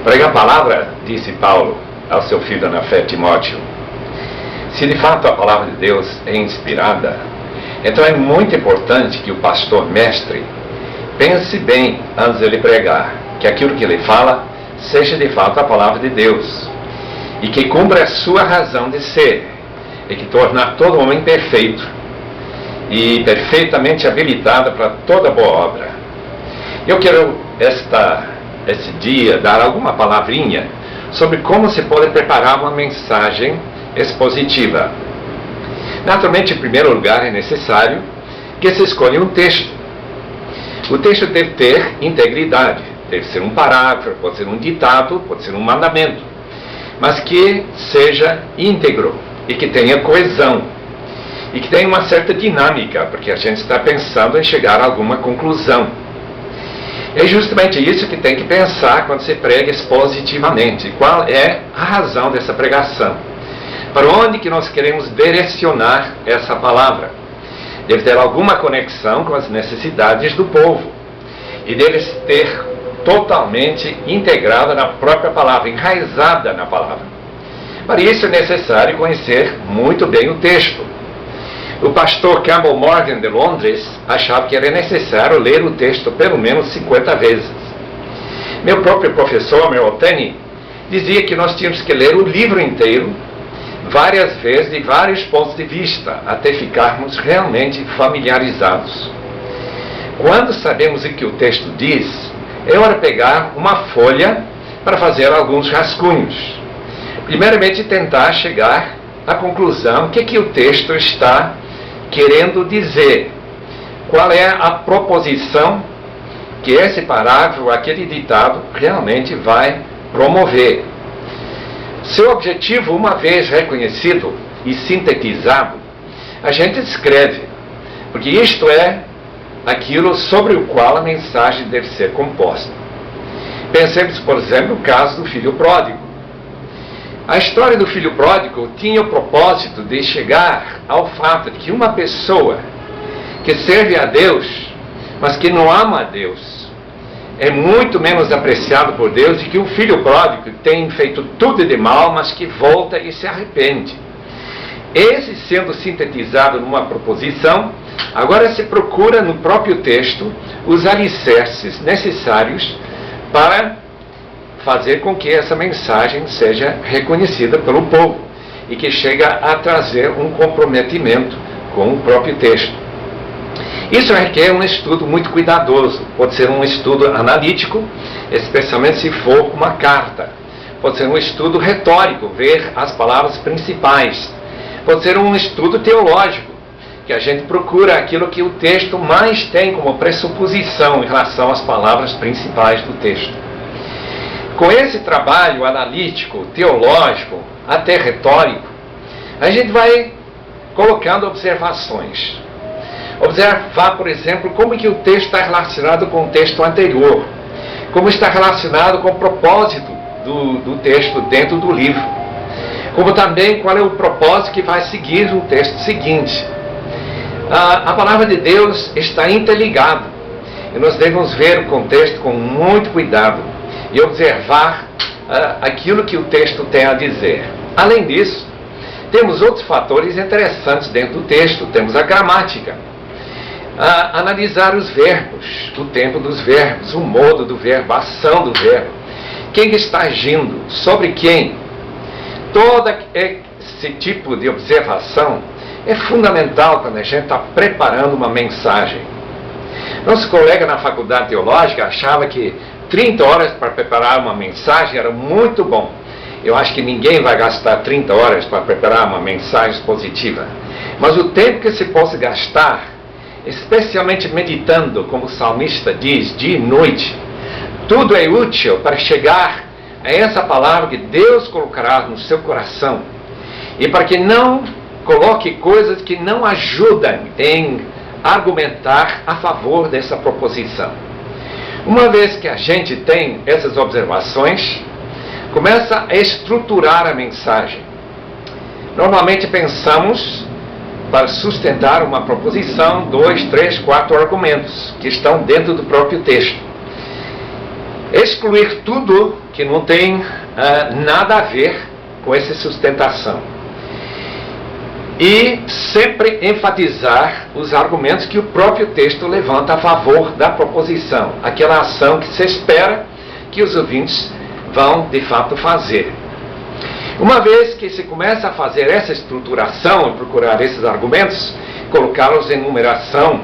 Prega a palavra, disse Paulo ao seu filho na fé, Timóteo. Se de fato a palavra de Deus é inspirada, então é muito importante que o pastor mestre pense bem antes de ele pregar, que aquilo que ele fala seja de fato a palavra de Deus, e que cumpra a sua razão de ser, e que tornar todo homem perfeito, e perfeitamente habilitado para toda boa obra. Eu quero esse dia dar alguma palavrinha sobre como se pode preparar uma mensagem expositiva. Naturalmente, em primeiro lugar, é necessário que se escolha um texto. O texto deve ter integridade, deve ser um parágrafo, pode ser um ditado, pode ser um mandamento, mas que seja íntegro e que tenha coesão e que tenha uma certa dinâmica, porque a gente está pensando em chegar a alguma conclusão. É justamente isso que tem que pensar quando se prega expositivamente. Qual é a razão dessa pregação? Para onde que nós queremos direcionar essa palavra? Deve ter alguma conexão com as necessidades do povo. E deve ter totalmente integrada na própria palavra, enraizada na palavra. Para isso é necessário conhecer muito bem o texto. O pastor Campbell Morgan de Londres achava que era necessário ler o texto pelo menos 50 vezes. Meu próprio professor, Merrill Tenney, dizia que nós tínhamos que ler o livro inteiro várias vezes, de vários pontos de vista, até ficarmos realmente familiarizados. Quando sabemos o que o texto diz, é hora de pegar uma folha para fazer alguns rascunhos. Primeiramente, tentar chegar à conclusão, o que o texto está querendo dizer. Qual é a proposição que esse parágrafo, aquele ditado, realmente vai promover. Seu objetivo, uma vez reconhecido e sintetizado, a gente escreve, porque isto é aquilo sobre o qual a mensagem deve ser composta. Pensemos, por exemplo, no caso do filho pródigo. A história do filho pródigo tinha o propósito de chegar ao fato de que uma pessoa que serve a Deus, mas que não ama a Deus, é muito menos apreciado por Deus do que um filho pródigo que tem feito tudo de mal, mas que volta e se arrepende. Esse sendo sintetizado numa proposição, agora se procura no próprio texto os alicerces necessários para fazer com que essa mensagem seja reconhecida pelo povo e que chegue a trazer um comprometimento com o próprio texto. Isso requer um estudo muito cuidadoso. Pode ser um estudo analítico, especialmente se for uma carta. Pode ser um estudo retórico, ver as palavras principais. Pode ser um estudo teológico, que a gente procura aquilo que o texto mais tem como pressuposição em relação às palavras principais do texto. Com esse trabalho analítico, teológico, até retórico, a gente vai colocando observações. Observar, por exemplo, como que o texto está relacionado com o texto anterior, como está relacionado com o propósito do texto dentro do livro, como também qual é o propósito que vai seguir no texto seguinte. A palavra de Deus está interligada, e nós devemos ver o contexto com muito cuidado e observar aquilo que o texto tem a dizer. Além disso, temos outros fatores interessantes dentro do texto. Temos a gramática, analisar os verbos, o tempo dos verbos, o modo do verbo, a ação do verbo, quem está agindo, sobre quem. Todo esse tipo de observação é fundamental quando a gente está preparando uma mensagem. Nosso colega na faculdade teológica achava que 30 horas para preparar uma mensagem era muito bom. Eu acho que ninguém vai gastar 30 horas para preparar uma mensagem expositiva. Mas o tempo que se possa gastar, especialmente meditando, como o salmista diz, dia e noite, tudo é útil para chegar a essa palavra que Deus colocará no seu coração. E para que não coloque coisas que não ajudam em argumentar a favor dessa proposição. Uma vez que a gente tem essas observações, começa a estruturar a mensagem. Normalmente pensamos, para sustentar uma proposição, 2, 3, 4 argumentos que estão dentro do próprio texto. Excluir tudo que não tem nada a ver com essa sustentação. E sempre enfatizar os argumentos que o próprio texto levanta a favor da proposição, aquela ação que se espera que os ouvintes vão de fato fazer. Uma vez que se começa a fazer essa estruturação e procurar esses argumentos, colocá-los em numeração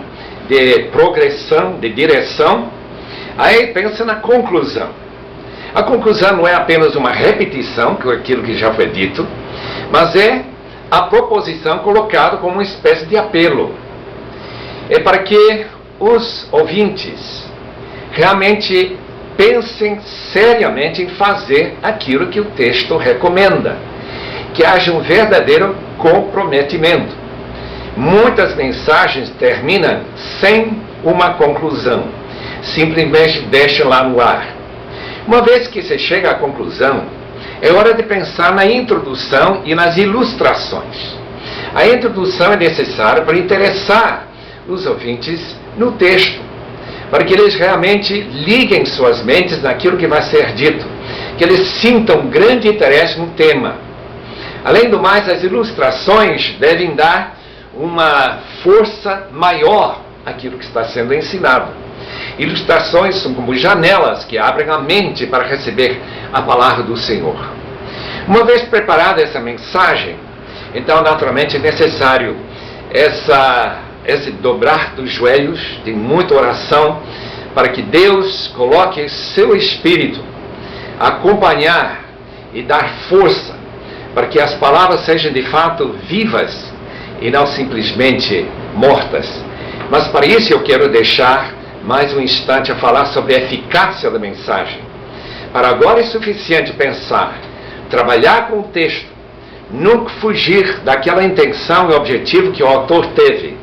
de progressão, de direção, aí pensa na conclusão. A conclusão não é apenas uma repetição daquilo que já foi dito, mas é a proposição colocada como uma espécie de apelo. É para que os ouvintes realmente pensem seriamente em fazer aquilo que o texto recomenda, que haja um verdadeiro comprometimento. Muitas mensagens terminam sem uma conclusão, simplesmente deixam lá no ar. Uma vez que se chega à conclusão, é hora de pensar na introdução e nas ilustrações. A introdução é necessária para interessar os ouvintes no texto, para que eles realmente liguem suas mentes naquilo que vai ser dito, que eles sintam grande interesse no tema. Além do mais, as ilustrações devem dar uma força maior àquilo que está sendo ensinado. Ilustrações são como janelas que abrem a mente para receber a palavra do Senhor. Uma vez preparada essa mensagem, então naturalmente é necessário esse dobrar dos joelhos, de muita oração, para que Deus coloque seu Espírito a acompanhar e dar força, para que as palavras sejam de fato vivas e não simplesmente mortas. Mas para isso eu quero deixar mais um instante a falar sobre a eficácia da mensagem. Para agora é suficiente pensar, trabalhar com o texto, nunca fugir daquela intenção e objetivo que o autor teve,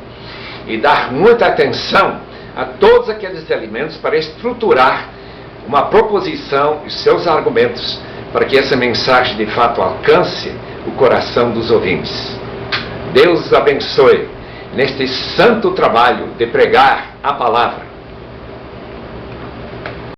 e dar muita atenção a todos aqueles elementos para estruturar uma proposição e seus argumentos, para que essa mensagem de fato alcance o coração dos ouvintes. Deus os abençoe neste santo trabalho de pregar a palavra.